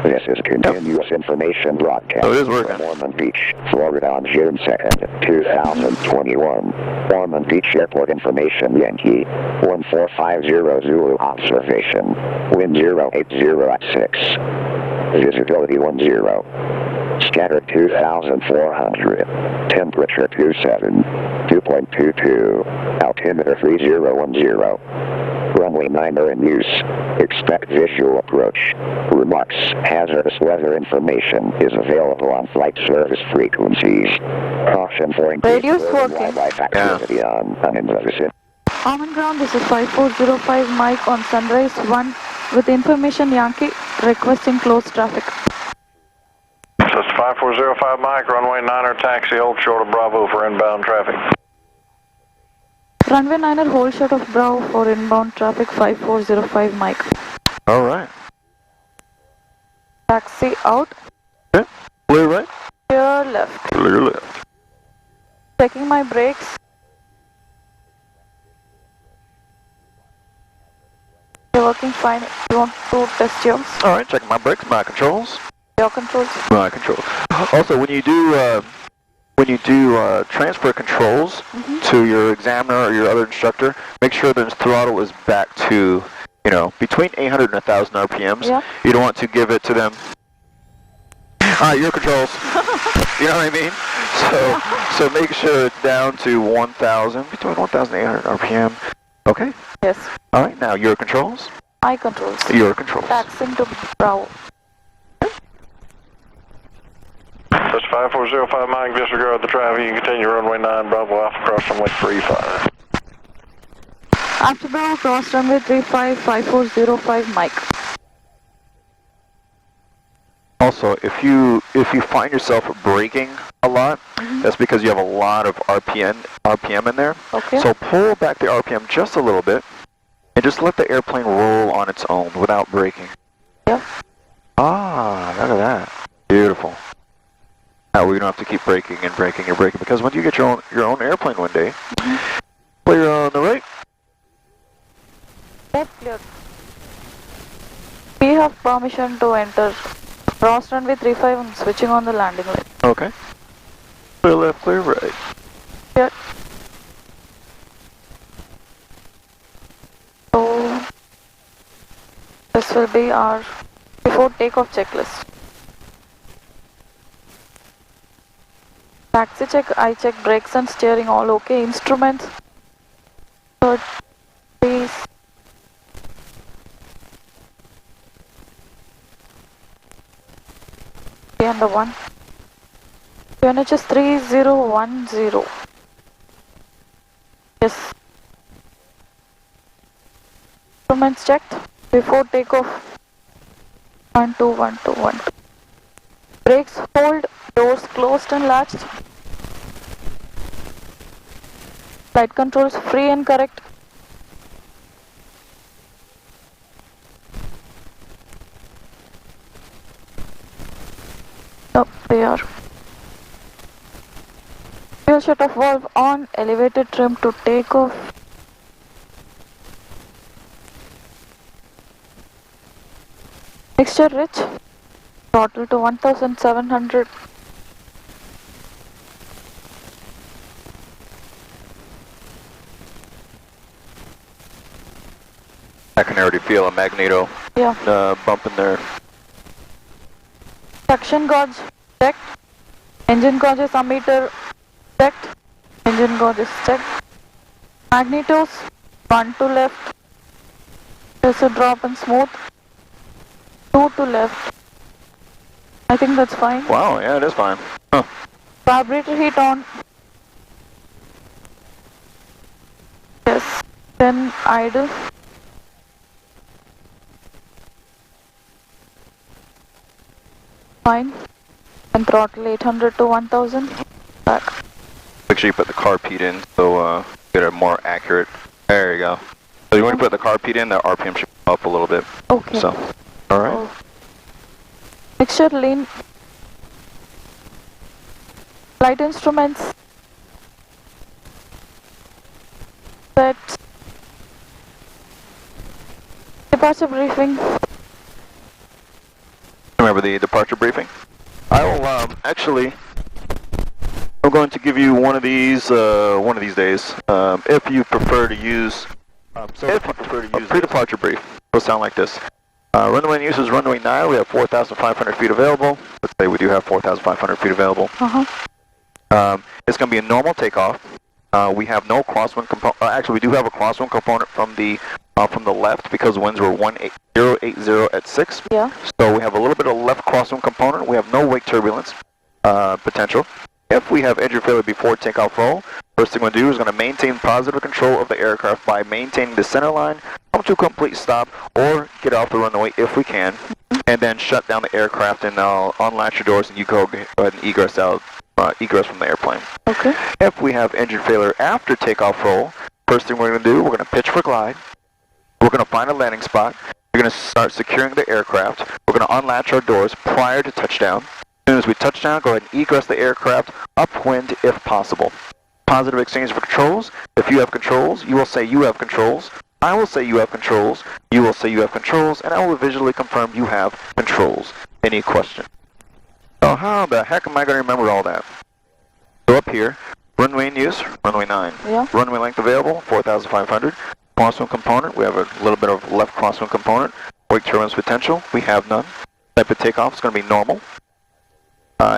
This is continuous information broadcast So it is working. from Ormond Beach, Florida on June 2nd, 2021. Ormond Beach Airport information Yankee 1450 Zulu observation. Wind 080 at 6. Visibility 10. Scattered 2,400. Temperature 27. 2.22. Altimeter 3010. Runway 9 are in use. Expect visual approach. Remarks. Hazardous weather information is available on flight service frequencies. Caution for increased Radio's bird and working. wildlife activity on in the vicinity. Common ground, this is 5405 Mike on Sunrise 1 with information Yankee requesting close traffic. This is 5405 Mike, runway 9er taxi, hold short of Bravo for inbound traffic. Runway 9er hold short of Bravo for inbound traffic 5405 Mike. All right. Taxi out, Okay. Clear right. clear left. Clear left. Checking my brakes. They're working fine. You want to test yours? All right. Checking my brakes, my controls. Your controls. My controls. Also, when you do transfer controls to your examiner or your other instructor, make sure the throttle is back to, between 800 and 1,000 RPMs. Yeah. You don't want to give it to them. All right, your controls. You know what I mean? So make sure it's down to 1,000, between 1,800 RPM. Okay. Yes. All right. Now your controls. My controls. Your controls. Taxing to Bravo. This is 5405 Mike, disregard the traffic. You continue runway 9 Bravo Alpha cross runway 35. After Bravo, cross runway 35, 5405 Mike. Also, if you find yourself braking a lot, that's because you have a lot of RPM in there. Okay. So pull back the RPM just a little bit, and just let the airplane roll on its own without braking. Yeah. Ah, look at that. Beautiful. Now we don't have to keep braking and braking and braking, because when you get your own airplane one day, clear on the right. Left clear. We have permission to enter. Cross runway 35 and switching on the landing line. Okay. Clear left, clear right. Clear. So this will be our before takeoff checklist. Taxi check, I check brakes and steering, all okay. Instruments, third, please. And the one. UNHS 3010. Yes. Instruments checked before takeoff. 121212. Brakes hold, doors closed and latched. Flight controls free and correct. Oh, they are. Fuel shut-off valve on, elevated trim to takeoff. Mixture rich. Throttle to 1,700. I can already feel a magneto bump in there. Suction gauge checked. Engine gauges ammeter checked. Engine gauges checked. Magnetos 1 to left. Pressure drop and smooth. 2 to left. I think that's fine. Wow, yeah, it is fine. Huh. Carburetor heat on. Yes. Then idle. Fine. And throttle 800 to 1000. Back. Make sure you put the carb in so get a more accurate. There you go. So you want to put the carb in, the RPM should go up a little bit. Okay. So, all right. Oh. Mixture lean. Flight instruments. Set. Give me Departure briefing. a remember the departure briefing. I will actually. I'm going to give you one of these days. If you prefer to use. A pre-departure brief. It'll sound like this. Runway use is runway 9. We have 4,500 feet available. Let's say we do have 4,500 feet available. It's going to be a normal takeoff. We have no crosswind component. Actually, we do have a crosswind component from the left because winds were 1080 at 6. Yeah. So we have a little bit of left crosswind component. We have no wake turbulence potential. If we have engine failure before takeoff roll, first thing we're going to do is going to maintain positive control of the aircraft by maintaining the center line, come to a complete stop, or get off the runway if we can, and then shut down the aircraft and unlatch your doors and you go ahead and egress out. Egress from the airplane. Okay. If we have engine failure after takeoff roll, first thing we're going to do, we're going to pitch for glide. We're going to find a landing spot. We're going to start securing the aircraft. We're going to unlatch our doors prior to touchdown. As soon as we touch down, go ahead and egress the aircraft upwind if possible. Positive exchange for controls. If you have controls, you will say you have controls. I will say you have controls. You will say you have controls, and I will visually confirm you have controls. Any question? So how the heck am I going to remember all that? So up here, runway in use, runway 9. Yeah. Runway length available, 4,500. Crosswind component, we have a little bit of left crosswind component. Wake turbulence potential, we have none. Type of takeoff is going to be normal.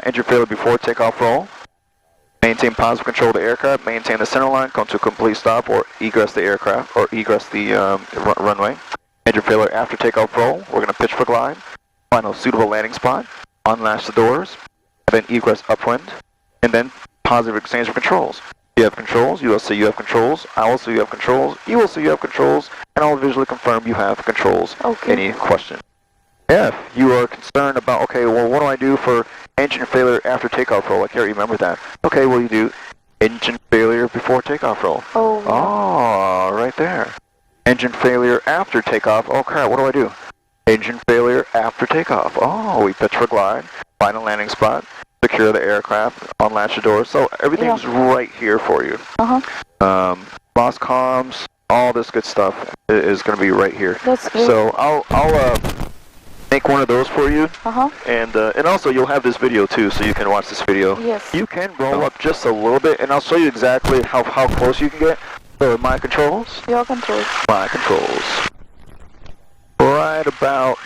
Engine failure before takeoff roll. Maintain positive control of the aircraft. Maintain the center line, come to a complete stop, or egress the aircraft, or egress the runway. Engine failure after takeoff roll, we're going to pitch for glide. Find a suitable landing spot. Unlatch the doors, and then egress upwind, and then positive exchange of controls. You have controls, you will say you have controls, I will say you have controls, you will say you have controls, and I will visually confirm you have controls. Okay. Any question? If you are concerned about, okay, well, what do I do for engine failure after takeoff roll? I can't remember that. Okay, well, you do engine failure before takeoff roll. Oh, right there. Engine failure after takeoff. Oh, crap, what do I do? Engine failure after takeoff. Oh, we pitch for glide, find a landing spot, secure the aircraft, unlatch the doors. So everything's right here for you. Lost comms, all this good stuff is going to be right here. That's great. So I'll make one of those for you. And also you'll have this video too, so you can watch this video. Yes. You can roll up just a little bit, and I'll show you exactly how close you can get. So my controls. Your controls. My controls. Right about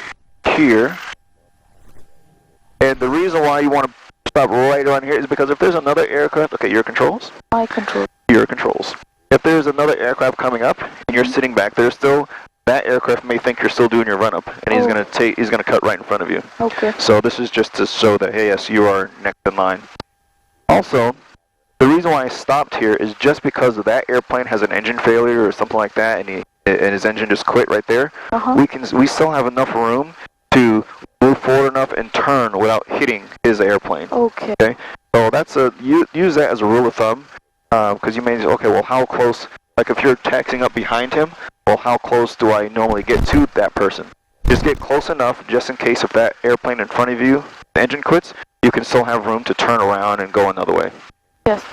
here. And the reason why you want to stop right around here is because if there's another aircraft, okay, your controls? My controls. Your controls. If there's another aircraft coming up and you're sitting back there still, that aircraft may think you're still doing your run up, and he's gonna cut right in front of you. Okay. So this is just to show that, hey, yes, you are next in line. Also, the reason why I stopped here is just because that airplane has an engine failure or something like that, and his engine just quit right there. We still have enough room to move forward enough and turn without hitting his airplane. Okay. So that's use that as a rule of thumb, because you may say, okay, well, how close? Like if you're taxiing up behind him, well, how close do I normally get to that person? Just get close enough, just in case if that airplane in front of you, the engine quits, you can still have room to turn around and go another way. Yes.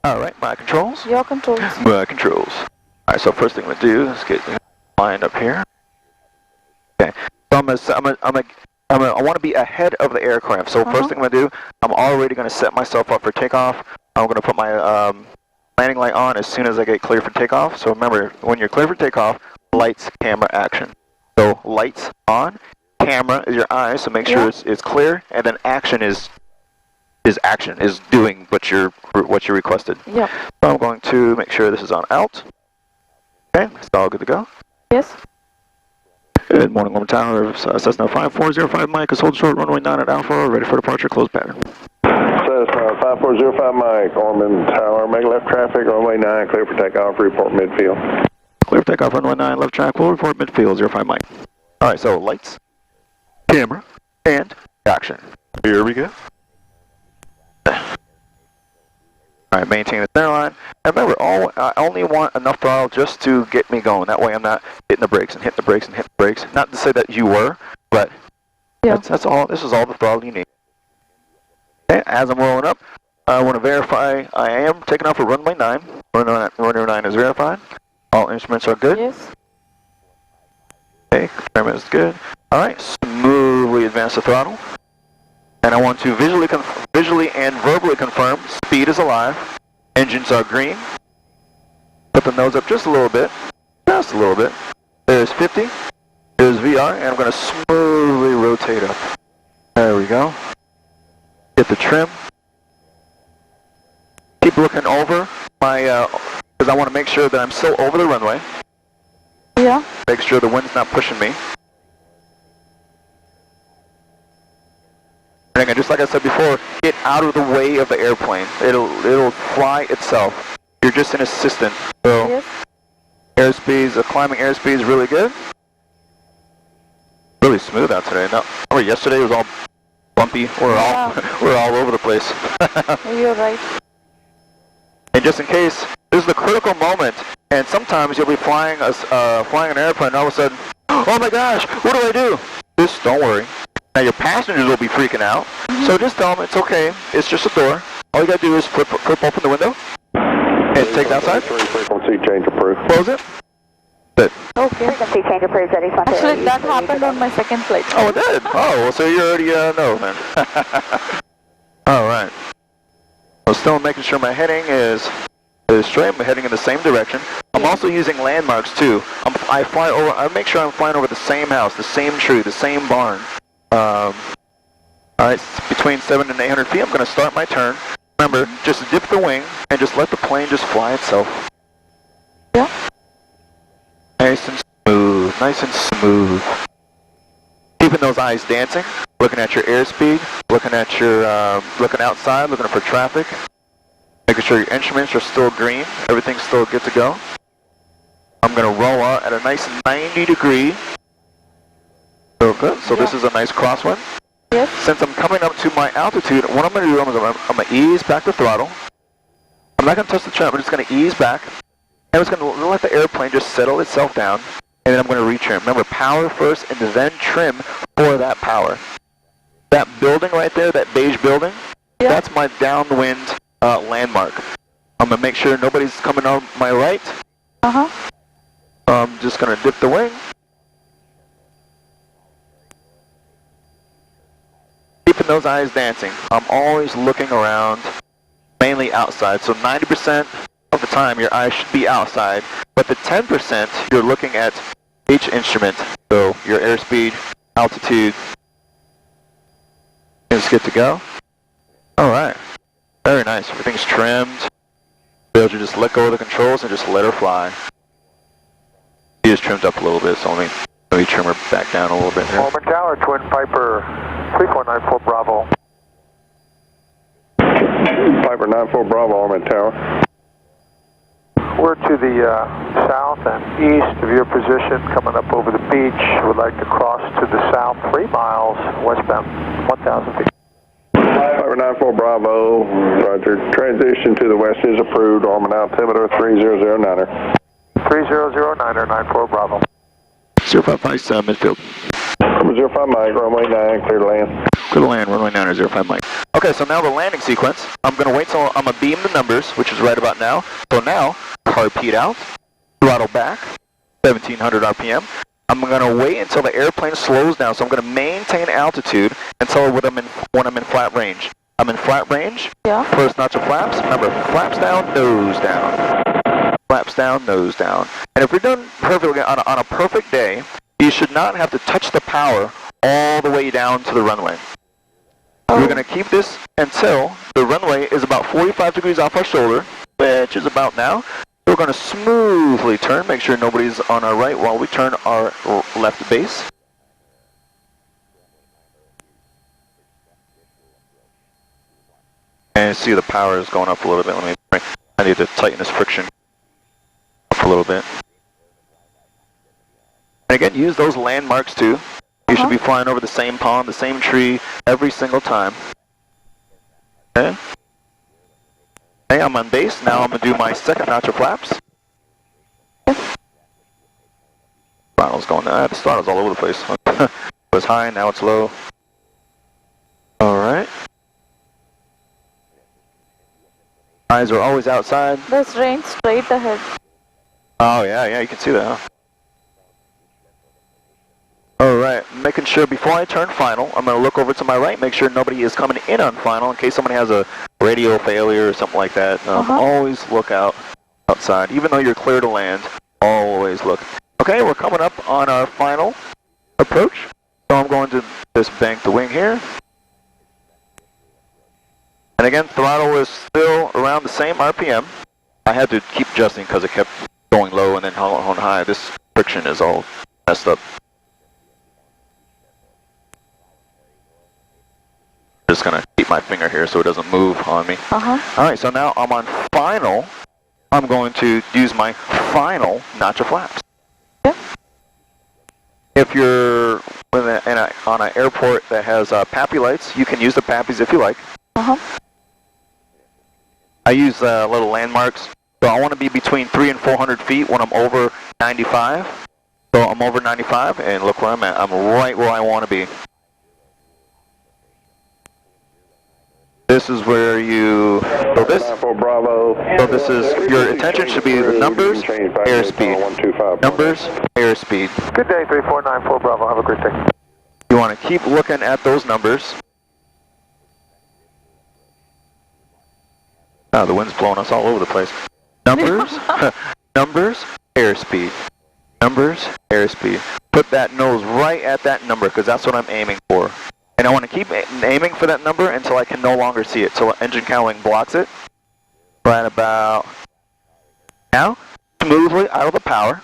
All right, my controls. Your controls. My controls. All right, so first thing I'm gonna do is get lined up here. Okay, so I want to be ahead of the aircraft. So first thing I'm gonna do, I'm already gonna set myself up for takeoff. I'm gonna put my landing light on as soon as I get clear for takeoff. So remember, when you're clear for takeoff, lights, camera, action. So lights on, camera is your eyes, so make sure it's clear, and then action is doing what you requested. Yeah. So I'm going to make sure this is on out. Okay, it's all good to go. Yes. Good morning, Loma Tower. Cessna 5405 Mike is hold short, runway 9 at Alpha, ready for departure, close pattern. Cessna 5405 Mike, Ormond Tower, make left traffic, runway 9, clear for takeoff, report midfield. Clear for takeoff, runway 9, left track, will report midfield, 05 Mike. Alright, so lights, camera, and action. Here we go. Alright, maintain the center line. And remember, I only want enough throttle just to get me going. That way I'm not hitting the brakes and hitting the brakes and hitting the brakes. Not to say that you were, but that's all. This is all the throttle you need. Okay, as I'm rolling up, I want to verify I am taking off for runway 9. Runway 9 is verified. All instruments are good. Yes. Okay, camera is good. Alright, smooth smoothly advance the throttle. And I want to visually and verbally confirm speed is alive, engines are green. Put the nose up just a little bit, just a little bit. There's 50, there's VR, and I'm going to smoothly rotate up. There we go. Get the trim. Keep looking over my, because I want to make sure that I'm still over the runway. Yeah. Make sure the wind's not pushing me. And again, just like I said before, get out of the way of the airplane. It'll fly itself. You're just an assistant. So Yes. airspeeds, climbing airspeed is really good. Really smooth out today. No, remember yesterday it was all bumpy. We're all over the place. You're right. And just in case, this is the critical moment. And sometimes you'll be flying an airplane, and all of a sudden, oh my gosh, what do I do? Just don't worry. Now your passengers will be freaking out, so just tell them it's okay. It's just a door. All you gotta do is flip open the window and take it outside. Frequency change approved. Close it. Good. Okay. Frequency change approved, ready for Actually, that happened on my second flight. Oh, it did? Oh, well, so you already know then. All right. I'm still making sure my heading is straight. I'm heading in the same direction. I'm also using landmarks too. I make sure I'm flying over the same house, the same tree, the same barn. All right, between 700 and 800 feet, I'm going to start my turn. Remember, just dip the wing and just let the plane just fly itself. Yeah. Nice and smooth, nice and smooth. Keeping those eyes dancing, looking at your airspeed, looking at your, looking outside, looking for traffic, making sure your instruments are still green, everything's still good to go. I'm going to roll out at a nice 90 degree. Real good. So this is a nice crosswind. Yes. Since I'm coming up to my altitude, what I'm going to do is I'm going to ease back the throttle. I'm not going to touch the trim. I'm just going to ease back. And I'm just going to let the airplane just settle itself down. And then I'm going to retrim. Remember, power first and then trim for that power. That building right there, that beige building, that's my downwind landmark. I'm going to make sure nobody's coming on my right. Uh-huh. I'm just going to dip the wing. Keeping those eyes dancing. I'm always looking around, mainly outside. So 90% of the time your eyes should be outside, but the 10% you're looking at each instrument. So your airspeed, altitude is good to go. All right, very nice. Everything's trimmed. Be able to just let go of the controls and just let her fly. She is trimmed up a little bit, so let me trim her back down a little bit here. Omit Tower, Twin Piper 3494 Bravo. Piper 94 Bravo, Omit Tower. We're to the south and east of your position, coming up over the beach. Would like to cross to the south 3 miles westbound, 1,000 feet. Piper 94 Bravo, roger. Transition to the west is approved. Orman altimeter 3009er. 3009er, 94 Bravo. 0557 midfield. 05 Mike, runway 9, clear to land. Clear to land, runway 9 or 05 Mike. Okay, so now the landing sequence. I'm going to wait till I'm going to beam the numbers, which is right about now. So now, car peed out, throttle back, 1700 RPM. I'm going to wait until the airplane slows down, so I'm going to maintain altitude until when I'm in flat range. I'm in flat range, first notch of flaps. Remember, flaps down, nose down. Flaps down, nose down. And if we're done perfectly on a perfect day, you should not have to touch the power all the way down to the runway. We're going to keep this until the runway is about 45 degrees off our shoulder, which is about now. We're going to smoothly turn, make sure nobody's on our right while we turn our left base. And see the power is going up a little bit. I need to tighten this friction up a little bit. And again, use those landmarks too. You should be flying over the same pond, the same tree, every single time. Okay. Okay, I'm on base. Now I'm going to do my second notch of flaps. Throttle's going down. The throttle's all over the place. It was high, now it's low. Alright. Eyes are always outside. There's rain straight ahead. Oh yeah, you can see that, huh? Alright, making sure before I turn final, I'm going to look over to my right, make sure nobody is coming in on final in case somebody has a radio failure or something like that. Always look outside. Even though you're clear to land, always look. Okay, we're coming up on our final approach. So I'm going to just bank the wing here. And again, throttle is still around the same RPM. I had to keep adjusting because it kept going low and then on high. This friction is all messed up. Just gonna keep my finger here so it doesn't move on me. Alright, so now I'm on final. I'm going to use my final notch of flaps. Yep. If you're on an airport that has PAPI lights, you can use the PAPIs if you like. I use little landmarks. So I want to be between 300 and 400 feet when I'm over 95. So I'm over 95 and look where I'm at. I'm right where I want to be. This is where you, so this is, your attention should be the numbers, airspeed. Numbers, airspeed. Good day, 3494 Bravo. Have a great day. You want to keep looking at those numbers. Oh, the wind's blowing us all over the place. Numbers, numbers, airspeed. Numbers, airspeed. Put that nose right at that number because that's what I'm aiming for. And I want to keep aiming for that number until I can no longer see it, till engine cowling blocks it. Right about now, smoothly out of the power.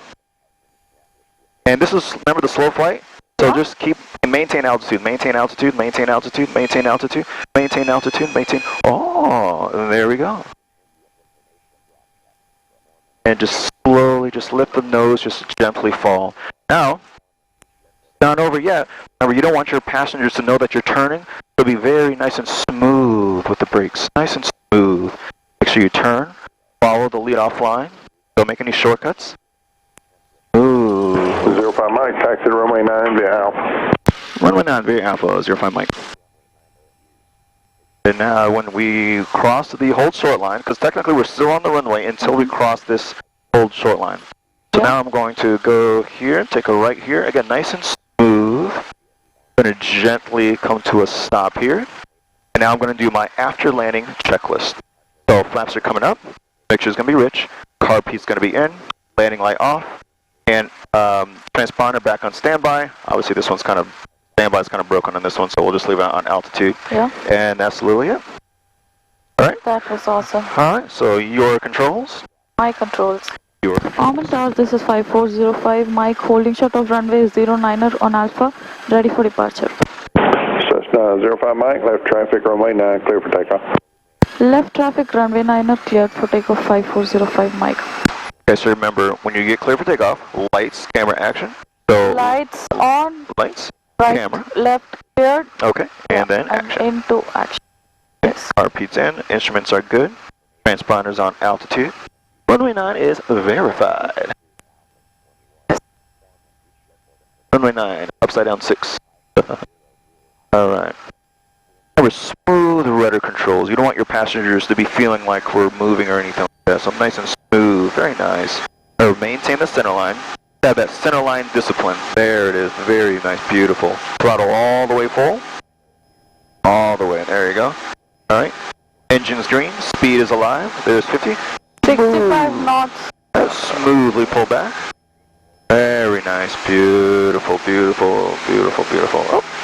And this is, remember the slow flight? So just keep, maintain altitude, maintain altitude, maintain altitude, maintain altitude, maintain altitude, maintain, oh, there we go. And just slowly, just lift the nose, just gently fall. Now, not over yet. Remember, you don't want your passengers to know that you're turning. So be very nice and smooth with the brakes. Nice and smooth. Make sure you turn. Follow the lead-off line. Don't make any shortcuts. Ooh. 05 Mike, taxi to runway 9 via Alpha. Runway 9 via Alpha, 05 Mike. And now when we cross the hold short line, because technically we're still on the runway until we cross this hold short line. So now I'm going to go here, take a right here. Again, nice and smooth. I'm going to gently come to a stop here. And now I'm going to do my after landing checklist. So flaps are coming up. Mixture is going to be rich. Carb heat's going to be in. Landing light off. And transponder back on standby. Obviously this one's kind of, standby's kind of broken on this one, so we'll just leave it on altitude. Yeah. And that's literally it. Alright. That was awesome. Alright, so your controls? My controls. Your Omit Tower, this is 5405. Mike, holding shot of runway 09er on Alpha. Ready for departure. Cessna 05 Mike, left traffic, runway 9, clear for takeoff. Left traffic, runway 9er, cleared for takeoff 5405 Mike. Okay, so remember, when you get clear for takeoff, lights, camera, action. So Lights on. lights, Right, camera. left, cleared. Okay, and then action. Into action. Yes. RP's in, instruments are good. Transponder's on altitude. Runway 9 is verified. Runway 9, upside down 6. Alright. Remember, smooth rudder controls. You don't want your passengers to be feeling like we're moving or anything like that. So nice and smooth, very nice. Maintain the center line. Have that center line discipline. There it is, very nice, beautiful. Throttle all the way full. All the way, there you go. Alright. Engine's green, speed is alive. There's 50. 65 knots. Smoothly pull back. Very nice, beautiful, beautiful, beautiful, beautiful. Oh.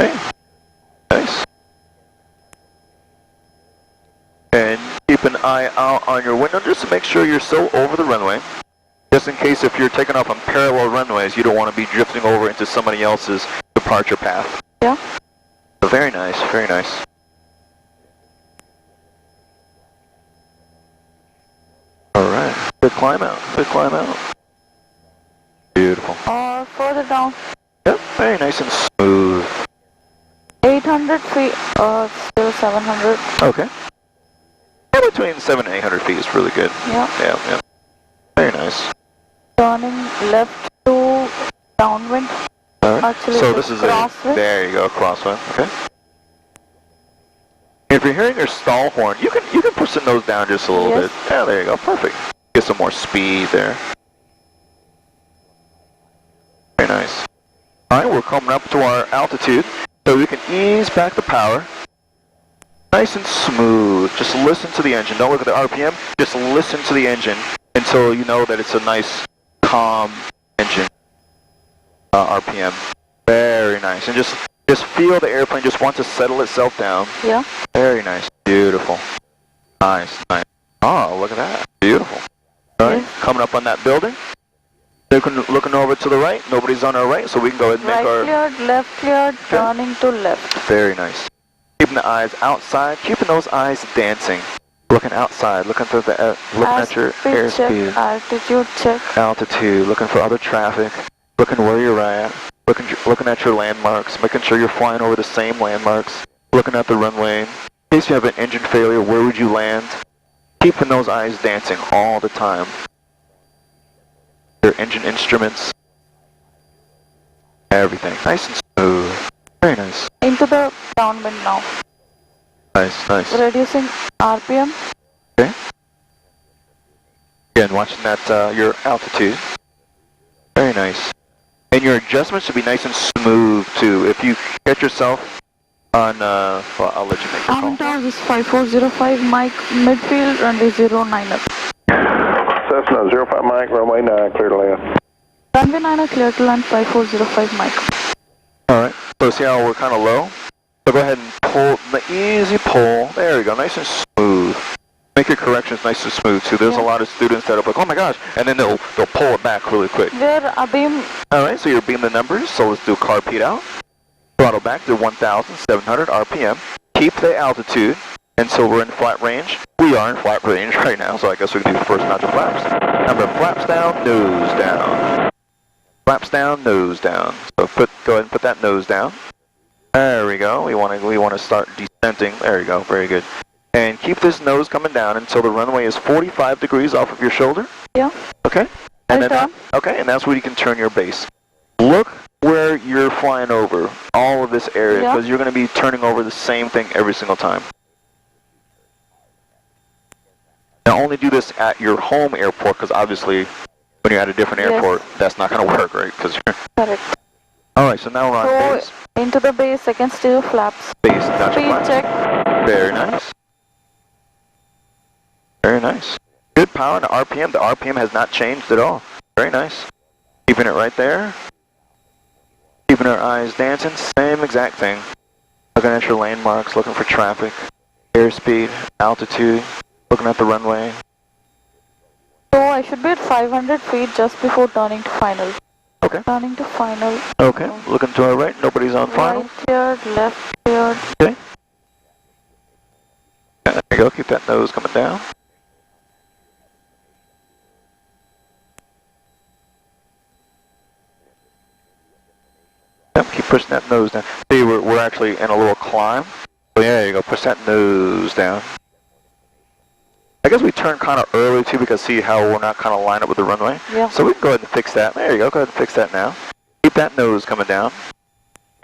Okay. Nice. And keep an eye out on your window just to make sure you're still over the runway. Just in case if you're taking off on parallel runways, you don't want to be drifting over into somebody else's departure path. Yeah. So very nice, very nice. Alright, good climb out, good climb out. Beautiful. Further down. Yep, very nice and smooth. 800 feet, still 700. Okay. Yeah, between 700 and 800 feet is really good. Yeah. Yeah, yeah. Very nice. Turning left to downwind. Alright. Actually, So it's this is a, crosswind. there you go, crosswind, okay. If you're hearing your stall horn, you can push the nose down just a little bit. Yeah, there you go, perfect. Get some more speed there. Very nice. Alright, we're coming up to our altitude, so we can ease back the power. Nice and smooth. Just listen to the engine. Don't look at the RPM. Just listen to the engine until you know that it's a nice, calm engine RPM. Very nice. And just feel the airplane just want to settle itself down. Yeah. Very nice. Beautiful. Nice, nice. Oh, look at that. Beautiful. All right, coming up on that building. Looking over to the right. Nobody's on our right, so we can go ahead and make our... Right cleared, left cleared, turning to left. Very nice. Keeping the eyes outside, keeping those eyes dancing. Looking outside, looking through the, looking at your airspeed. Altitude check. Altitude, looking for other traffic, looking where you're at, looking at your landmarks, making sure you're flying over the same landmarks, looking at the runway. In case you have an engine failure, where would you land? Keeping those eyes dancing all the time. Your engine instruments, everything. Nice and smooth. Very nice. Into the downwind now. Nice, nice. Reducing RPM. Okay. Again, watching that, your altitude. Very nice. And your adjustments should be nice and smooth, too. If you catch yourself on, well, I'll let you make the call. Tower is 5405, Mike, midfield, runway 09 up. Cessna 05 Mike, runway 9, clear to land. Runway 9 are clear to land, 5405 Mike. Alright, so see how we're kind of low? So go ahead and pull, the easy pull. There we go, nice and smooth. Make your corrections nice and smooth too. There's a lot of students that are like, oh my gosh, and then they'll pull it back really quick. Where a beam. Alright, so you're beam the numbers, so let's do car peed out. Throttle back to 1,700 RPM. Keep the altitude, and so we're in flat range. We are in flat range right now, so I guess we can do the first notch of flaps. Remember, flaps down, nose down. Flaps down, nose down. So go ahead and put that nose down. There we go. We want to start descending. There you go. Very good. And keep this nose coming down until the runway is 45 degrees off of your shoulder. Yeah. Okay. And then okay, and that's where you can turn your base. Look where you're flying over, all of this area, because you're going to be turning over the same thing every single time. Now only do this at your home airport, because obviously when you're at a different airport, that's not going to work, right? Because you're... Correct. Alright, so now we're on base. Into the base, second stage of flaps. Base, notch Speed flaps. check. Very nice. Very nice. Good power and RPM. The RPM has not changed at all. Very nice. Keeping it right there. Keeping our eyes dancing. Same exact thing. Looking at your landmarks, looking for traffic, airspeed, altitude, looking at the runway. So I should be at 500 feet just before turning to final. Okay. Turning to final. Okay. Looking to our right. Nobody's on final. Right cleared, left cleared. Okay. There you go. Keep that nose coming down. Yep, keep pushing that nose down. See, we're actually in a little climb. So yeah, there you go. Push that nose down. I guess we turn kind of early too, because see how we're not kind of lined up with the runway? Yeah. So we can go ahead and fix that. There you go. Go ahead and fix that now. Keep that nose coming down.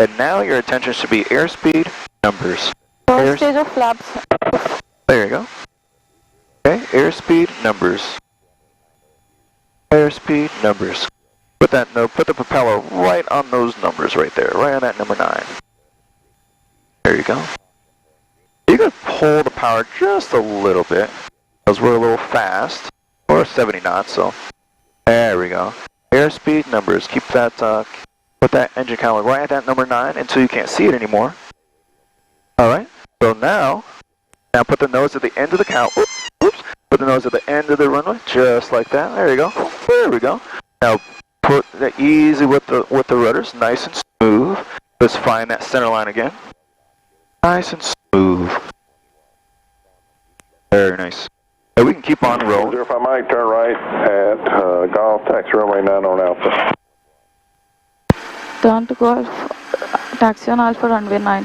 And now your attention should be airspeed numbers. First stage of flaps. There you go. Okay, airspeed numbers. Airspeed numbers. Put the propeller right on those numbers right there, right on that number 9. There you go. You can pull the power just a little bit, because we're a little fast. We're 70 knots, so there we go. Airspeed numbers. Keep that, put that engine count right at that number 9 until you can't see it anymore. Alright, so now put the nose at the end of the count. Oops. Put the nose at the end of the runway, just like that. There you go. There we go. Now put that easy with the rudders, nice and smooth. Let's find that center line again. Nice and smooth. Very nice. And we can keep on rolling. If I might turn right at Golf Taxi runway 9 on Alpha. Turn to Golf, taxi on Alpha runway 9.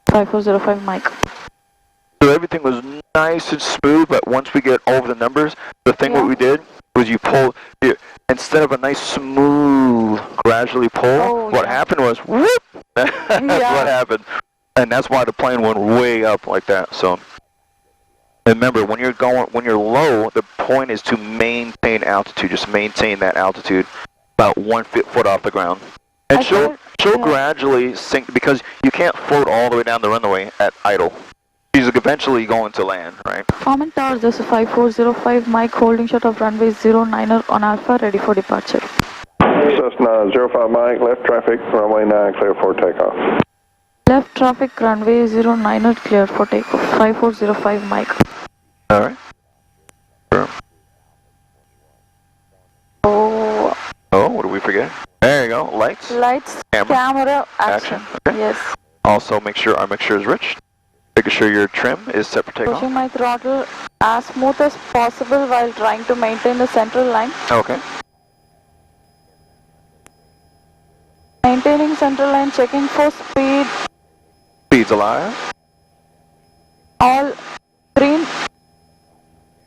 5405 Mike. So everything was nice and smooth, but once we get over the numbers, the thing what we did was you pulled, instead of a nice smooth, gradually pull, what happened was, whoop! That's what happened. And that's why the plane went way up like that, so. Remember, when you're low, the point is to maintain altitude, just maintain that altitude. about 1 foot off the ground. And she'll gradually sink because you can't float all the way down the runway at idle. She's eventually going to land, right? Farming Tower, this is 5405, Mike holding short of runway 09er on Alpha, ready for departure. Cessna 05 Mike, left traffic, runway 9, clear for takeoff. Left traffic, runway 09er, clear for takeoff. 5405 Mike. Alright. Sure. Oh, what did we forget? There you go. Lights. Lights, camera, action. Okay. Yes. Also, make sure our mixture is rich. Making sure your trim is set for takeoff. Pushing my throttle as smooth as possible while trying to maintain the central line. Okay. Maintaining central line, checking for speed. Speed's alive. All green.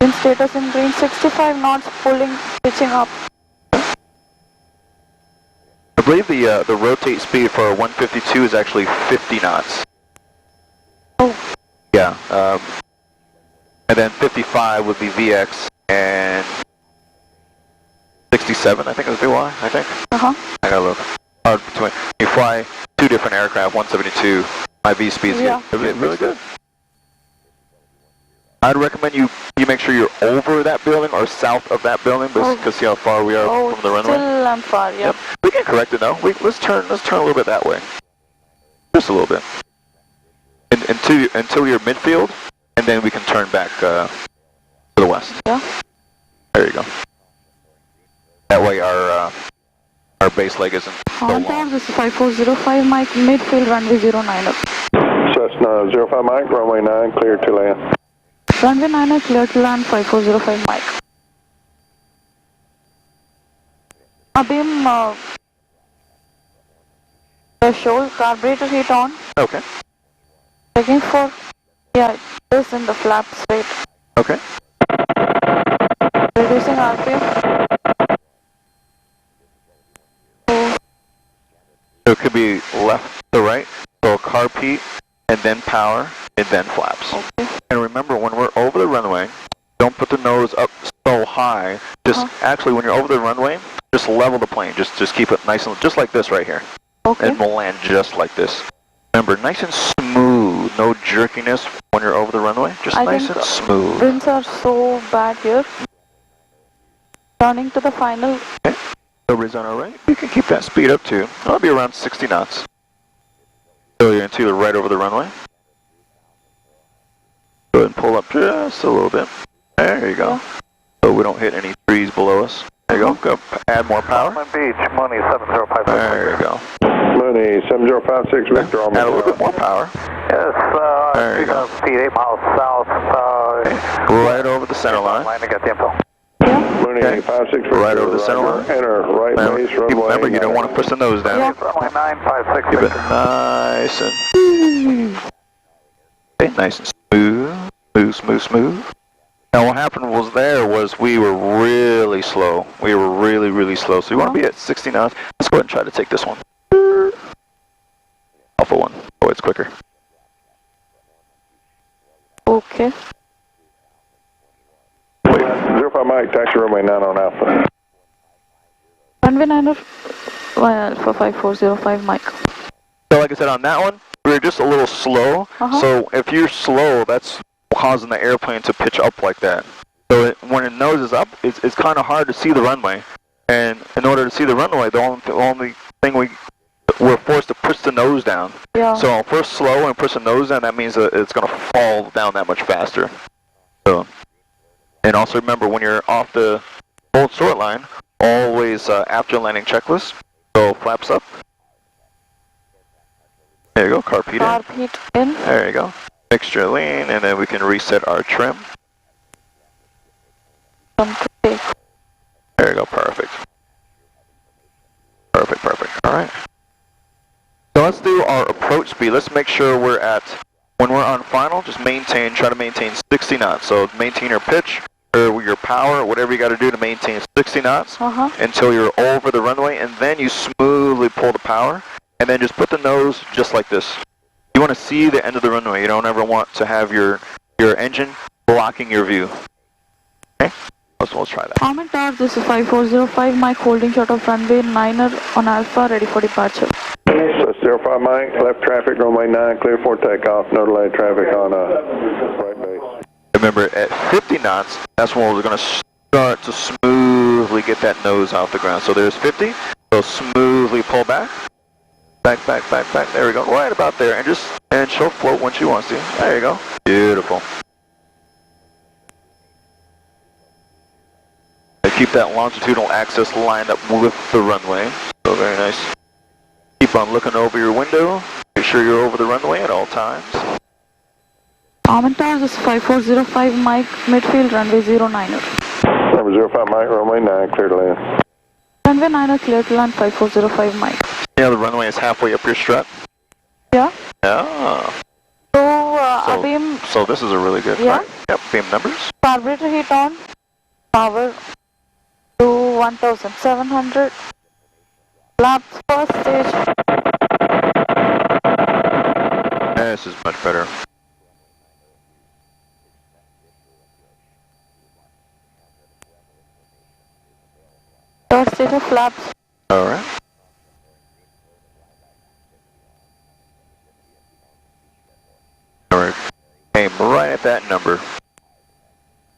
In status in green, 65 knots, pulling, pitching up. I believe the rotate speed for a 152 is actually 50 knots. Oh. Yeah. And then 55 would be VX, and 67 I think is VY, I think. Uh-huh. I gotta look. Between you fly two different aircraft, 172. My V speed's really good. I'd recommend you make sure you're over that building or south of that building, because see how far we are from the runway. Still I'm far, yeah. Yep. We can correct it though. Let's turn a little bit that way, just a little bit, until you're midfield, and then we can turn back to the west. Yeah. There you go. That way our base leg isn't so long. Down, this is 5405 Mike, midfield runway 09 up. Cessna 05 Mike, runway 9, clear to land. Runway 9 clear to land, 5405 Mike. Abim, the shoal carburetor heat on. Okay. Checking for, this in the flaps rate. Okay. Reducing RPM. So it could be left to right, so carb heat, and then power, and then flaps. Okay. And remember, when we're over the runway, don't put the nose up so high. Just actually, when you're over the runway, just level the plane. Just keep it nice and just like this right here. Okay. And we'll land just like this. Remember, nice and smooth, no jerkiness when you're over the runway. Just nice and smooth. Winds are so bad here. Turning to the final. Okay. Nobody's on our right. You can keep that speed up too. That'll be around 60 knots. So you're until you're right over the runway. Go ahead and pull up just a little bit. There you go. Yeah. So we don't hit any trees below us. There you go. Go add more power. Beach, Money 7056. There you go. Money 7056, Victor. Add a little bit more power. Yes, there you go. Speed 8 miles south. Right over the center line. Line to get the info. Yeah. Money 56, right over the center line. Enter, right base, runway. Remember, you don't want to push the nose down. Yeah. Runway 956. Keep it nice and okay, nice and smooth. Now what happened was we were really slow. We were really slow. So you want to be at 60 knots. Let's go ahead and try to take this one. Alpha 1. Oh, it's quicker. Okay. Wait, 05 Mike, taxi runway 9 on Alpha. Runway 9 Alpha 5405 Mike. So like I said, on that one, we were just a little slow. So if you're slow, that's causing the airplane to pitch up like that. So when it noses up, it's kind of hard to see the runway. And in order to see the runway, the only thing we're forced to push the nose down. Yeah. So if we're slow and push the nose down, that means that it's going to fall down that much faster. So, and also remember, when you're off the old short line, always after landing checklist. So flaps up. There you go, carb heat in. Carb heat in. There you go. Mixture lean, and then we can reset our trim. Okay. There you go, perfect. Perfect. All right. So let's do our approach speed. Let's make sure we're at, when we're on final, just try to maintain 60 knots. So maintain your pitch or your power, whatever you got to do to maintain 60 knots until you're over the runway, and then you smoothly pull the power, and then just put the nose just like this. You want to see the end of the runway. You don't ever want to have your engine blocking your view. Okay? Let's try that. Omit Tower, this is 5405 Mike, holding short of runway 9er on Alpha, ready for departure. So 05 Mike, left traffic, runway 9, clear for takeoff, no delay traffic on right base. Remember, at 50 knots, that's when we're going to start to smoothly get that nose off the ground. So there's 50, so smoothly pull back. Back, there we go, right about there, and she'll float when she wants to. There you go, beautiful. And keep that longitudinal axis lined up with the runway, so very nice. Keep on looking over your window, make sure you're over the runway at all times. Omit Tower, this is 5405 Mike, midfield, runway 09er. Number 05 Mike, runway 9, clear to land. Runway 9er, clear to land, 5405 Mike. Yeah, the runway is halfway up your strut. Yeah. Yeah. So, beam. So this is a really good. Yeah. Right? Yep. Beam numbers. Carburetor heat on. Power to 1700. Flaps first stage. This is much better. Third stage of flaps. All right. All right. Aim right at that number.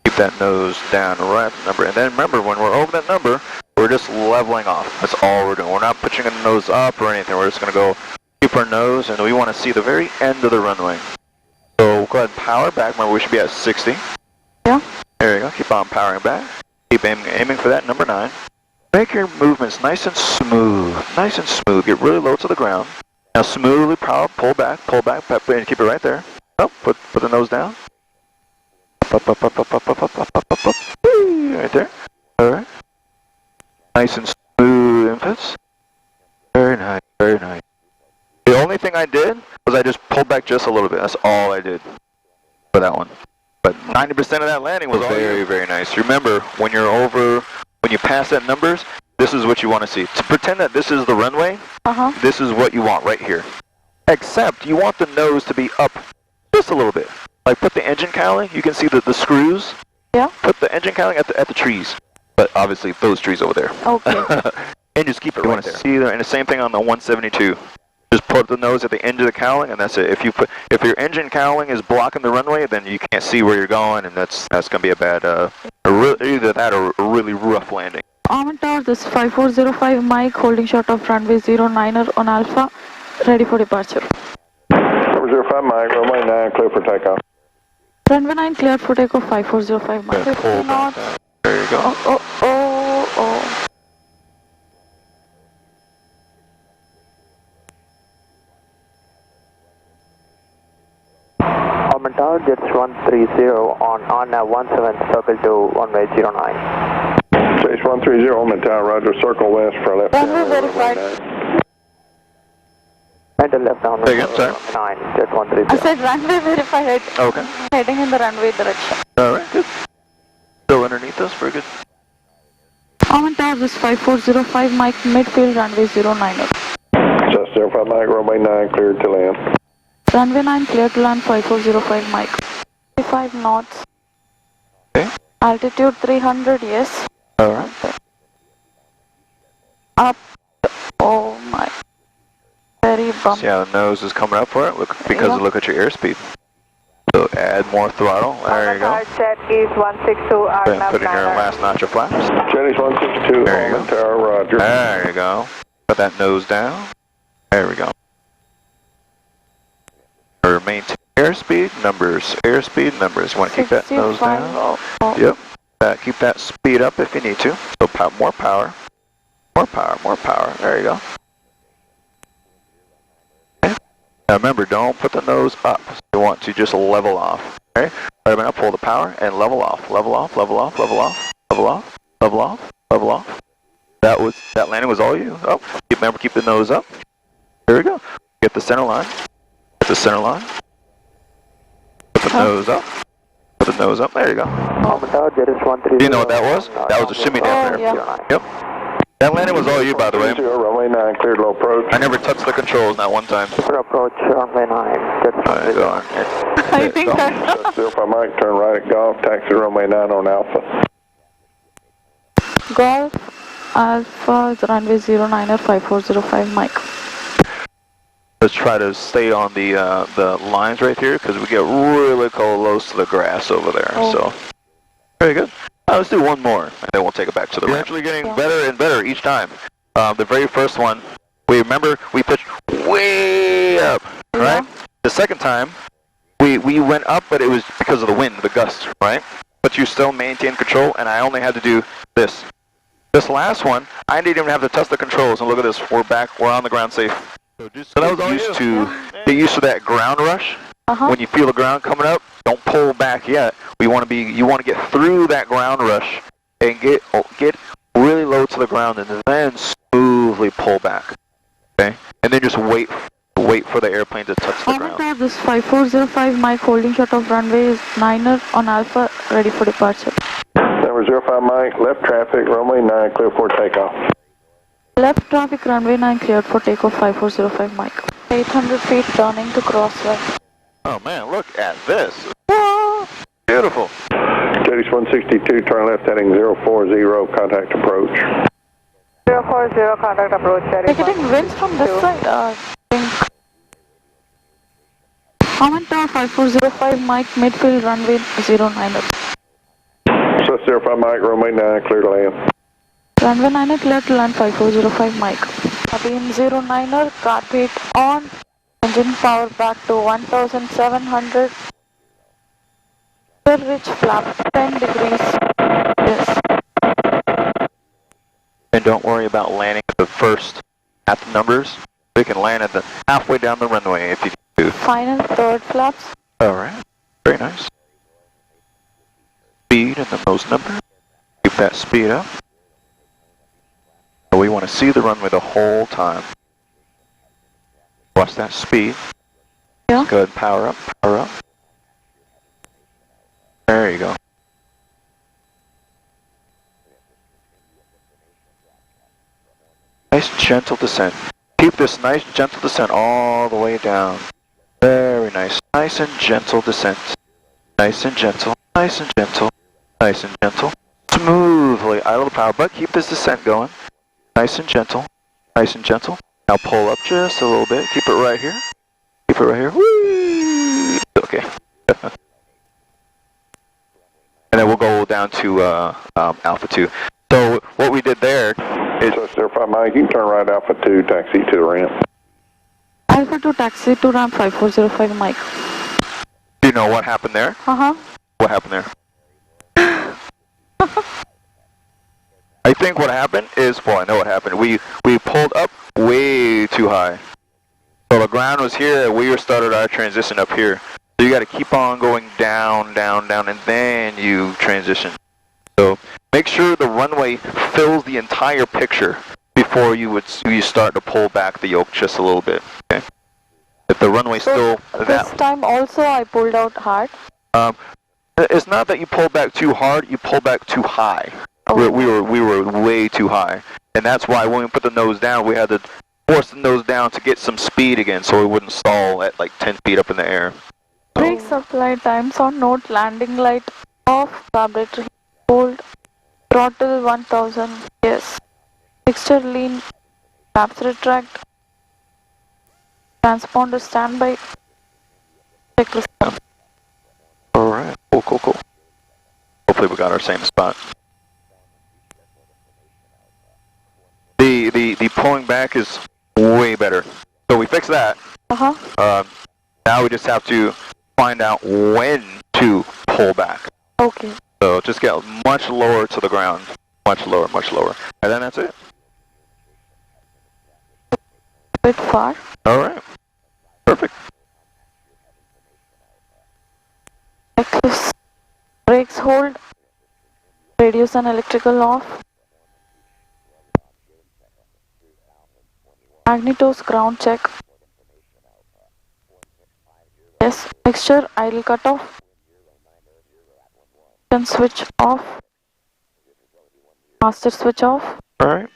Keep that nose down right at the number. And then remember, when we're over that number, we're just leveling off. That's all we're doing. We're not pushing the nose up or anything. We're just going to go keep our nose, and we want to see the very end of the runway. So we'll go ahead and power back. Remember, we should be at 60. Yeah. There you go. Keep on powering back. Keep aiming for that number 9. Make your movements nice and smooth. Nice and smooth. Get really low to the ground. Now smoothly power, pull back, and keep it right there. Oh, put the nose down. Up. Right there. All right. Nice and smooth inputs. Very nice, very nice. The only thing I did was I just pulled back just a little bit. That's all I did for that one. But 90% of that landing was very, very nice. Remember, when you pass that numbers, this is what you want to see. To pretend that this is the runway, this is what you want right here. Except you want the nose to be up just a little bit. Like put the engine cowling, you can see the screws. Yeah. Put the engine cowling at the trees. But obviously those trees over there. Okay. And just keep it right there. See there. And the same thing on the 172. Just put the nose at the end of the cowling, and that's it. If your engine cowling is blocking the runway, then you can't see where you're going, and that's going to be a bad, either that or a really rough landing. Omit Tower, this is 5405 Mike, holding short of runway 09er on Alpha, ready for departure. Number 05 Mike, runway 9, clear for takeoff. Runway 9 cleared for takeoff, 5405 Mike. 50 knots. There you go. Oh. Omit Tower, Jets 130 on 17 circle to runway 09. Chase 130, Omit Tower, roger, circle west for left. Runway verified. And the left down. Say again, sorry. 9, Jets 130. I said runway verified. Okay. Heading in the runway direction. All right, good. Still underneath us, very good. Omit Tower, this is 5405 Mike, midfield, runway 09er. Just 05 Mike, runway 9, cleared to land. Runway 9 clear to land, 5405 Mike. 55 knots. Okay. Altitude 300, yes. All right. Up. Oh my. Very bumpy. See how the nose is coming up for it? Look at your airspeed. So add more throttle. There you go. Jet is 162, Then put in your last notch of flaps. Jetty's 162, There you Omit go. Tower, roger. There you go. Put that nose down. There we go. Maintain airspeed numbers. Airspeed numbers. You want to keep that nose down. Yep. Keep that speed up if you need to. So more power. More power. There you go. Okay. Now remember, don't put the nose up. You want to just level off. Okay? Right now, pull the power and level off. Level off. That landing was all you. Oh, remember, keep the nose up. There we go. Get the center line. Put the nose up. Put the nose up. There you go. Omit Tower, Jet is 130. Do you know what that was? That was a shimmy down there. Yeah. Yep. That landing was all you, by the way. Runway 9, cleared low approach. I never touched the controls, not one time. Approach runway 9, Jet Alright, go on. I think Just 05 Mike, turn right at Golf, taxi runway 9 on Alpha. Golf Alpha is runway 09er 5405 Mike. Let's try to stay on the lines right here because we get really close to the grass over there. Oh. So very good. Let's do one more, and then we'll take it back to the ramp. We're actually getting better and better each time. The very first one, we pitched way up, right? The second time, we went up, but it was because of the wind, the gust, right? But you still maintain control, and I only had to do this. This last one, I didn't even have to test the controls, and look at this, we're back, we're on the ground safe. So that was all get used to that ground rush. When you feel the ground coming up, don't pull back yet. You want to get through that ground rush and get really low to the ground, and then smoothly pull back. Okay, and then just wait for the airplane to touch the ground. This 5405 Mike holding short of runway is 9er on Alpha, ready for departure. Number 05 Mike, left traffic, runway 9, clear for takeoff. Left traffic, runway 9 cleared for takeoff 5405 Mike. 800 feet turning to crosswind. Oh man, look at this. Whoa, beautiful. Jetties 162, turn left heading 040, contact approach. 040, contact approach. We're getting winds from this side, I think. Common Tower 5405 Mike, midfield runway 09er. So 05 Mike, runway 9, clear to land. Runway 9er clear to land 5405 Mike. Beam 09er, carpet on. Engine power back to 1700. Reach flap 10 degrees. Yes. And don't worry about landing at the first at the numbers. We can land at the halfway down the runway if you need to. Final third flaps. Alright, very nice. Speed and the nose number. Keep that speed up. So we want to see the runway the whole time. Watch that speed. Yeah. Go ahead and power up, power up. There you go. Nice gentle descent. Keep this nice gentle descent all the way down. Very nice. Nice and gentle descent. Nice and gentle. Nice and gentle. Nice and gentle. Smoothly idle the power, but keep this descent going. Nice and gentle. Nice and gentle. Now pull up just a little bit. Keep it right here. Keep it right here. Whee! Okay. And then we'll go down to Alpha 2. So what we did there is... So 05 Mike, you can turn right Alpha 2, taxi to the ramp. Alpha 2 taxi to ramp 5405 Mike. Do you know what happened there? What happened there? I think what happened is, well, I know what happened. We pulled up way too high. So the ground was here, and we started our transition up here. So you got to keep on going down, down, down, and then you transition. So make sure the runway fills the entire picture before you start to pull back the yoke just a little bit. Okay. If the runway still this time also I pulled out hard. It's not that you pulled back too hard. You pulled back too high. We were way too high, and that's why when we put the nose down, we had to force the nose down to get some speed again, so we wouldn't stall at like 10 feet up in the air. Brake supply times on note, landing light off, carburetor hold, throttle 1000, yes. Fixture lean, flaps retract, transponder standby, checklist. Alright, cool. Hopefully we got our same spot. The pulling back is way better. So we fixed that. Now we just have to find out when to pull back. Okay. So just get much lower to the ground. Much lower. And then that's it. A bit far. Alright. Perfect. Checklist. Brakes hold. Radios and electrical off. Magnetos ground check. Yes, mixture idle cutoff. Switch off. Master switch off. Alright.